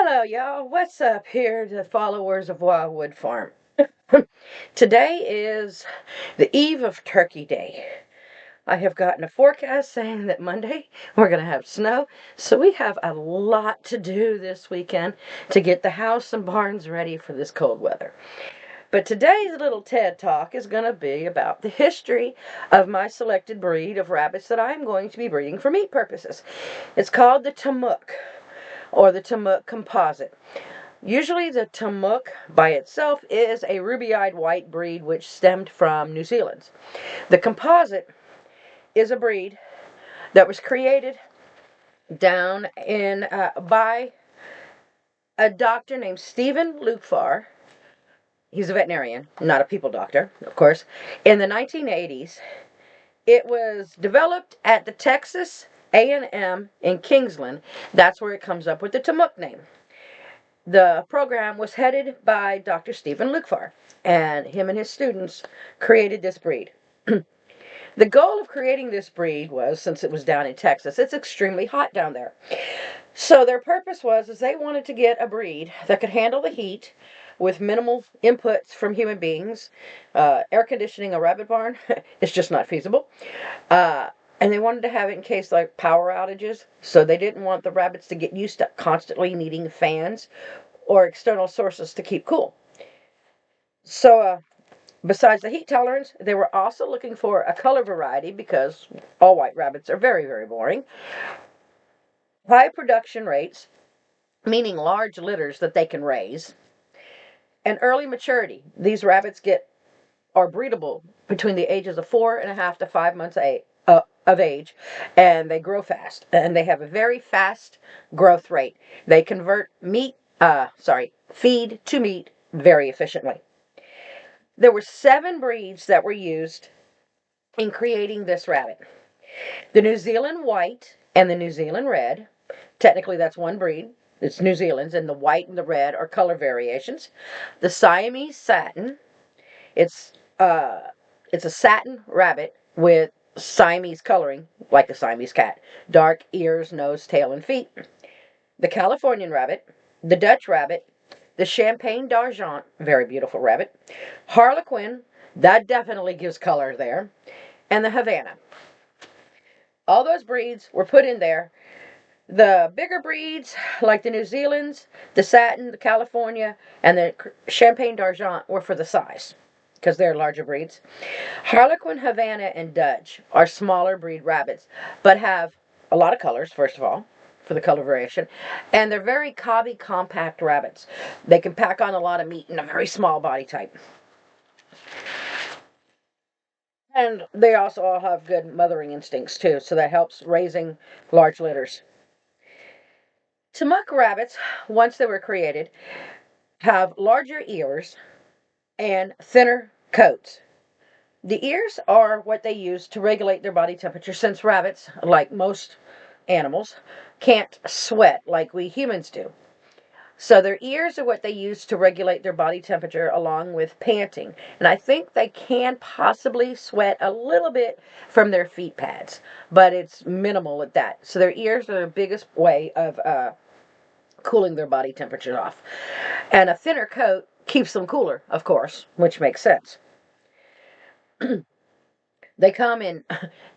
Hello, y'all. What's up here, the followers of Wildwood Farm? Today is the eve of Turkey Day. I have gotten a forecast saying that Monday we're going to have snow, so we have a lot to do this weekend to get the house and barns ready for this cold weather. But today's little TED Talk is going to be about the history of my selected breed of rabbits that I'm going to be breeding for meat purposes. It's called the Tamuk, or the Tamuk Composite. Usually the Tamuk by itself is a ruby-eyed white breed which stemmed from New Zealand. The Composite is a breed that was created down in by a doctor named Stephen Lukefar. He's a veterinarian, not a people doctor, of course. In the 1980s, it was developed at the Texas A&M in Kingsland. That's where it comes up with the Tamuk name. The program was headed by Dr. Stephen Lukefar, and him and his students created this breed. The goal of creating this breed was, since it was down in Texas, it's extremely hot down there. So their purpose was is they wanted to get a breed that could handle the heat with minimal inputs from human beings. Air conditioning a rabbit barn is just not feasible. And they wanted to have it in case like power outages, so they didn't want the rabbits to get used to constantly needing fans or external sources to keep cool. So besides the heat tolerance, they were also looking for a color variety because all white rabbits are very, very boring. High production rates, meaning large litters that they can raise, and early maturity. These rabbits are breedable between the ages of 4.5 to 5 months of age, and they grow fast, and they have a very fast growth rate. They convert feed to meat very efficiently. There were 7 breeds that were used in creating this rabbit. The New Zealand White and the New Zealand Red. Technically, that's one breed. It's New Zealand's, and the white and the red are color variations. The Siamese Satin. It's a satin rabbit with Siamese coloring, like a Siamese cat. Dark ears, nose, tail, and feet. The Californian rabbit. The Dutch rabbit. The Champagne d'Argent, very beautiful rabbit. Harlequin, that definitely gives color there. And the Havana. All those breeds were put in there. The bigger breeds, like the New Zealand's, the Satin, the California, and the Champagne d'Argent, were for the size, because they're larger breeds. Harlequin, Havana, and Dutch are smaller breed rabbits, but have a lot of colors, first of all, for the color variation, and they're very cobby, compact rabbits. They can pack on a lot of meat in a very small body type. And they also all have good mothering instincts, too, so that helps raising large litters. Tamuk rabbits, once they were created, have larger ears and thinner coats. The ears are what they use to regulate their body temperature, since rabbits, like most animals, can't sweat like we humans do. So their ears are what they use to regulate their body temperature along with panting. And I think they can possibly sweat a little bit from their feet pads, but it's minimal at that. So their ears are the biggest way of cooling their body temperature off. And a thinner coat keeps them cooler, of course, which makes sense. They come in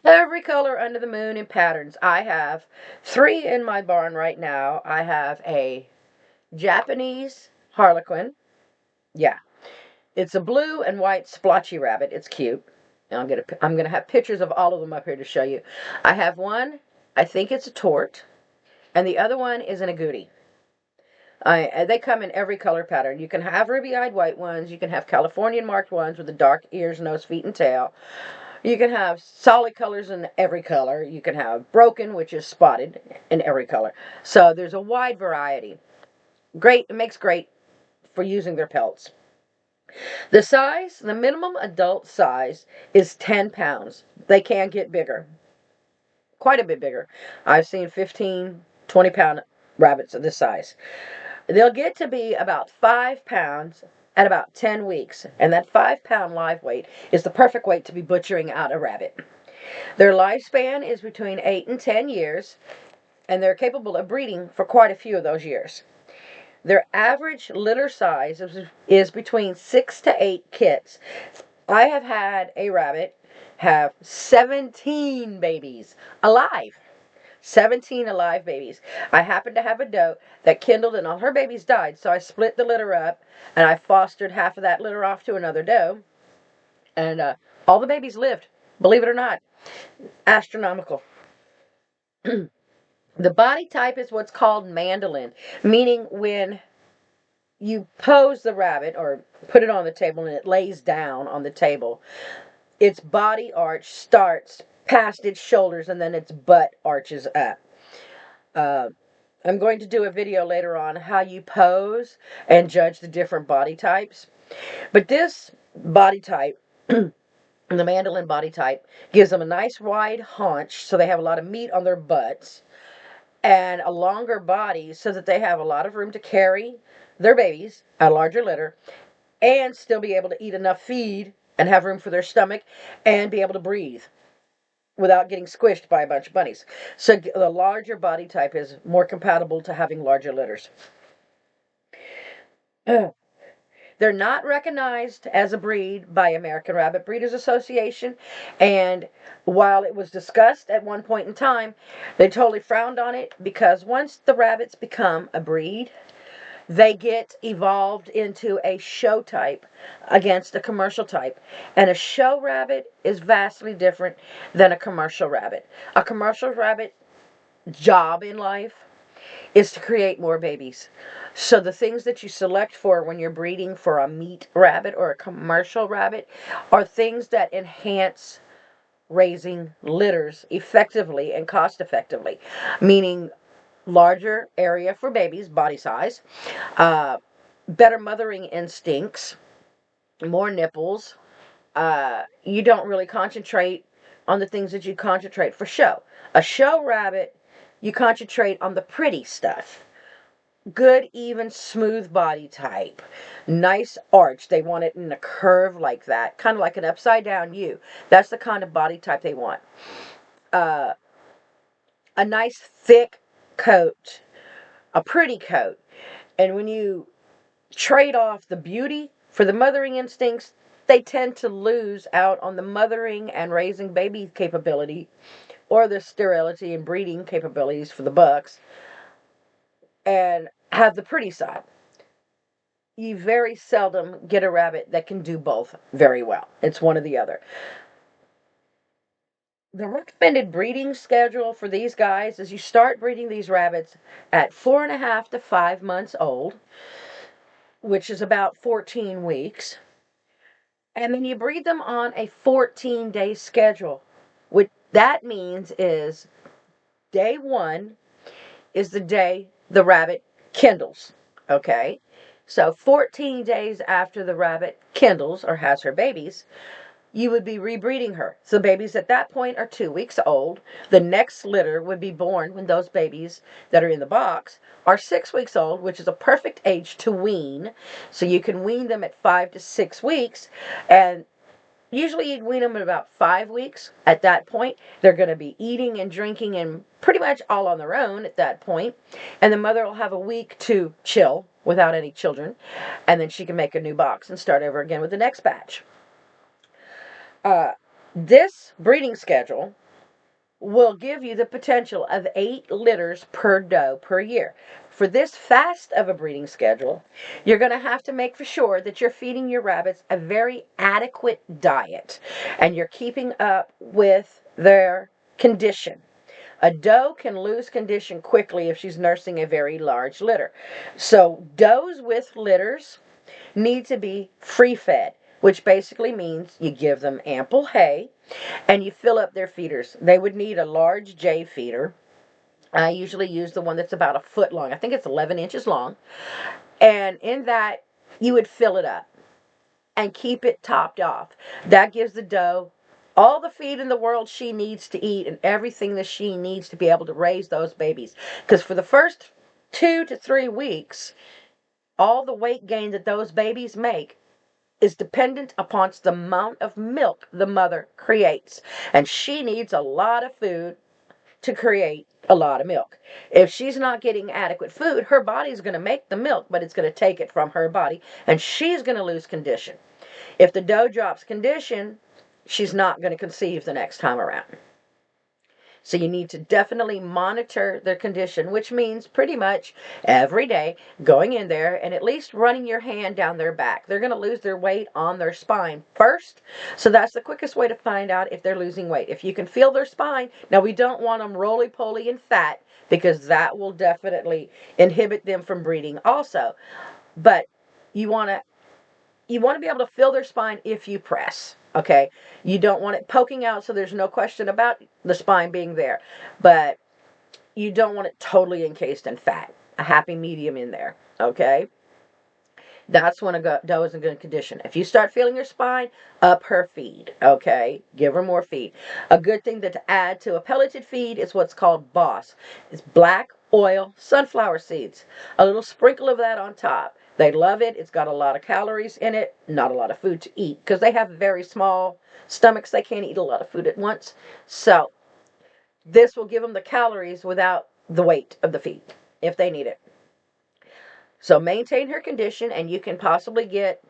every color under the moon in patterns. I have 3 in my barn right now. I have a Japanese Harlequin. Yeah. It's a blue and white splotchy rabbit. It's cute. And I'm gonna have pictures of all of them up here to show you. I have one, I think it's a tort, and the other one is an agouti. They come in every color pattern. You can have ruby-eyed white ones. You can have Californian marked ones with the dark ears, nose, feet, and tail. You can have solid colors in every color. You can have broken, which is spotted, in every color. So there's a wide variety. Great. It makes great for using their pelts. The size, the minimum adult size is 10 pounds. They can get bigger. Quite a bit bigger. I've seen 15, 20-pound rabbits of this size. They'll get to be about 5 pounds at about 10 weeks. And that 5-pound live weight is the perfect weight to be butchering out a rabbit. Their lifespan is between 8 and 10 years, and they're capable of breeding for quite a few of those years. Their average litter size is between 6 to 8 kits. I have had a rabbit have 17 babies alive. 17 alive babies. I happened to have a doe that kindled and all her babies died, so I split the litter up and I fostered half of that litter off to another doe, and all the babies lived, believe it or not. Astronomical. The body type is what's called mandolin, meaning when you pose the rabbit or put it on the table and it lays down on the table, its body arch starts past its shoulders and then its butt arches up. I'm going to do a video later on how you pose and judge the different body types. But this body type, the mandolin body type, gives them a nice wide haunch so they have a lot of meat on their butts, and a longer body so that they have a lot of room to carry their babies, a larger litter, and still be able to eat enough feed and have room for their stomach and be able to breathe without getting squished by a bunch of bunnies. So the larger body type is more compatible to having larger litters. They're not recognized as a breed by American Rabbit Breeders Association, and while it was discussed at one point in time, they totally frowned on it because once the rabbits become a breed, they get evolved into a show type against a commercial type. And a show rabbit is vastly different than a commercial rabbit. A commercial rabbit job in life is to create more babies. So the things that you select for when you're breeding for a meat rabbit or a commercial rabbit are things that enhance raising litters effectively and cost effectively, meaning larger area for babies, body size, better mothering instincts, more nipples. You don't really concentrate on the things that you concentrate for show. A show rabbit, you concentrate on the pretty stuff. Good, even, smooth body type. Nice arch. They want it in a curve like that. Kind of like an upside down U. That's the kind of body type they want. A nice thick coat. A pretty coat. And when you trade off the beauty for the mothering instincts, they tend to lose out on the mothering and raising baby capability or the sterility and breeding capabilities for the bucks and have the pretty side. You very seldom get a rabbit that can do both very well. It's one or the other. The recommended breeding schedule for these guys is you start breeding these rabbits at 4.5 to 5 months old, which is about 14 weeks. And then you breed them on a 14-day schedule. What that means is day 1 is the day the rabbit kindles. Okay? So 14 days after the rabbit kindles or has her babies, you would be rebreeding her. So babies at that point are 2 weeks old. The next litter would be born when those babies that are in the box are 6 weeks old, which is a perfect age to wean. So you can wean them at 5 to 6 weeks, and usually you'd wean them at about 5 weeks. At that point, they're going to be eating and drinking and pretty much all on their own at that point. And the mother will have a week to chill without any children. And then she can make a new box and start over again with the next batch. This breeding schedule will give you the potential of 8 litters per doe per year. For this fast of a breeding schedule, you're going to have to make for sure that you're feeding your rabbits a very adequate diet and you're keeping up with their condition. A doe can lose condition quickly if she's nursing a very large litter. So does with litters need to be free-fed, which basically means you give them ample hay and you fill up their feeders. They would need a large J feeder. I usually use the one that's about a foot long. I think it's 11 inches long. And in that, you would fill it up and keep it topped off. That gives the doe all the feed in the world she needs to eat and everything that she needs to be able to raise those babies. Because for the first 2 to 3 weeks, all the weight gain that those babies make is dependent upon the amount of milk the mother creates. And she needs a lot of food to create a lot of milk. If she's not getting adequate food, her body's going to make the milk, but it's going to take it from her body, and she's going to lose condition. If the doe drops condition, she's not going to conceive the next time around. So you need to definitely monitor their condition, which means pretty much every day going in there and at least running your hand down their back. They're going to lose their weight on their spine first. So that's the quickest way to find out if they're losing weight. If you can feel their spine, now we don't want them roly-poly and fat because that will definitely inhibit them from breeding also. But you want to be able to feel their spine if you press. Okay, you don't want it poking out, so there's no question about the spine being there, but you don't want it totally encased in fat. A happy medium in there. Okay, that's when a doe is in good condition. If you start feeling her spine, up her feed. Okay, give her more feed. A good thing to add to a pelleted feed is what's called Boss. It's black oil sunflower seeds. A little sprinkle of that on top. They love it. It's got a lot of calories in it. Not a lot of food to eat because they have very small stomachs. They can't eat a lot of food at once. So this will give them the calories without the weight of the feed if they need it. So maintain her condition, and you can possibly get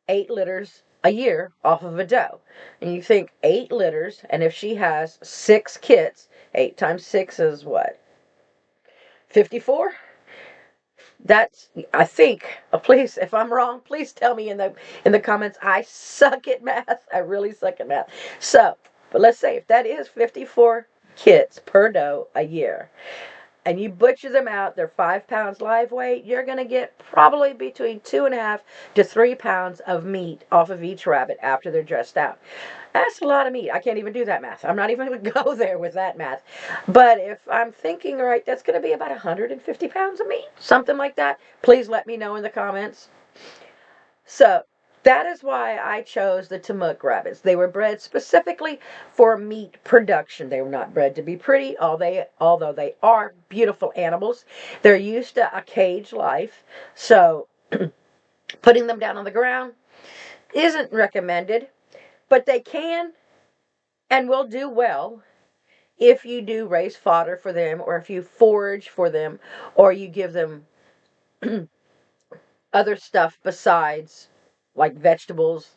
8 litters a year off of a doe. And you think 8 litters, and if she has 6 kits, 8 times 6 is what? 54? That's, I think, please, if I'm wrong, please tell me in the comments. I suck at math. I really suck at math. So, but let's say if that is 54 kits per doe a year, and you butcher them out, they're 5 pounds live weight, you're going to get probably between 2.5 to 3 pounds of meat off of each rabbit after they're dressed out. That's a lot of meat. I can't even do that math. I'm not even going to go there with that math. But if I'm thinking right, that's going to be about 150 pounds of meat, something like that. Please let me know in the comments. So that is why I chose the Tamuk rabbits. They were bred specifically for meat production. They were not bred to be pretty, although they are beautiful animals. They're used to a cage life, so putting them down on the ground isn't recommended. But they can and will do well if you do raise fodder for them, or if you forage for them, or you give them other stuff besides like vegetables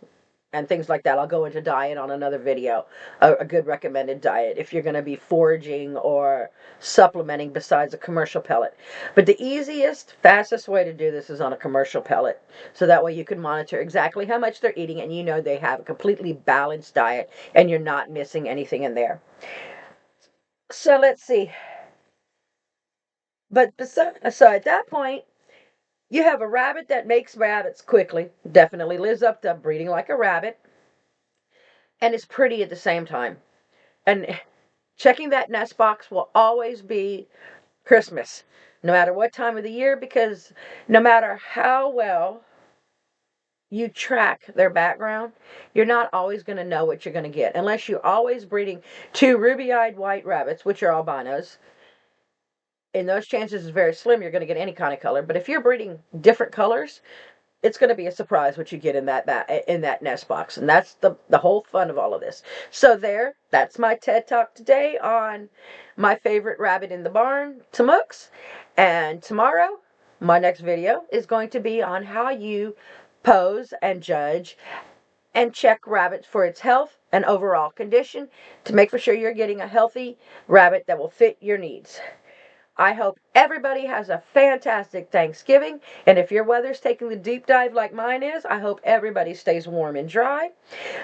and things like that. I'll go into diet on another video, a good recommended diet if you're going to be foraging or supplementing besides a commercial pellet. But the easiest, fastest way to do this is on a commercial pellet. So that way you can monitor exactly how much they're eating, and you know they have a completely balanced diet and you're not missing anything in there. So let's see. But so at that point, you have a rabbit that makes rabbits quickly, definitely lives up to breeding like a rabbit, and is pretty at the same time. And checking that nest box will always be Christmas, no matter what time of the year, because no matter how well you track their background, you're not always going to know what you're going to get, unless you're always breeding 2 ruby-eyed white rabbits, which are albinos. And those chances is very slim you're going to get any kind of color. But if you're breeding different colors, it's going to be a surprise what you get in that nest box. And that's the whole fun of all of this. So that's my TED Talk today on my favorite rabbit in the barn, Tamuks. And tomorrow, my next video is going to be on how you pose and judge and check rabbits for its health and overall condition to make for sure you're getting a healthy rabbit that will fit your needs. I hope everybody has a fantastic Thanksgiving, and if your weather's taking the deep dive like mine is, I hope everybody stays warm and dry.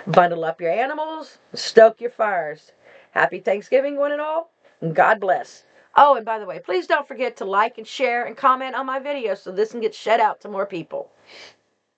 Bundle up your animals, stoke your fires. Happy Thanksgiving, one and all, and God bless. Oh, and by the way, please don't forget to like and share and comment on my videos so this can get shared out to more people.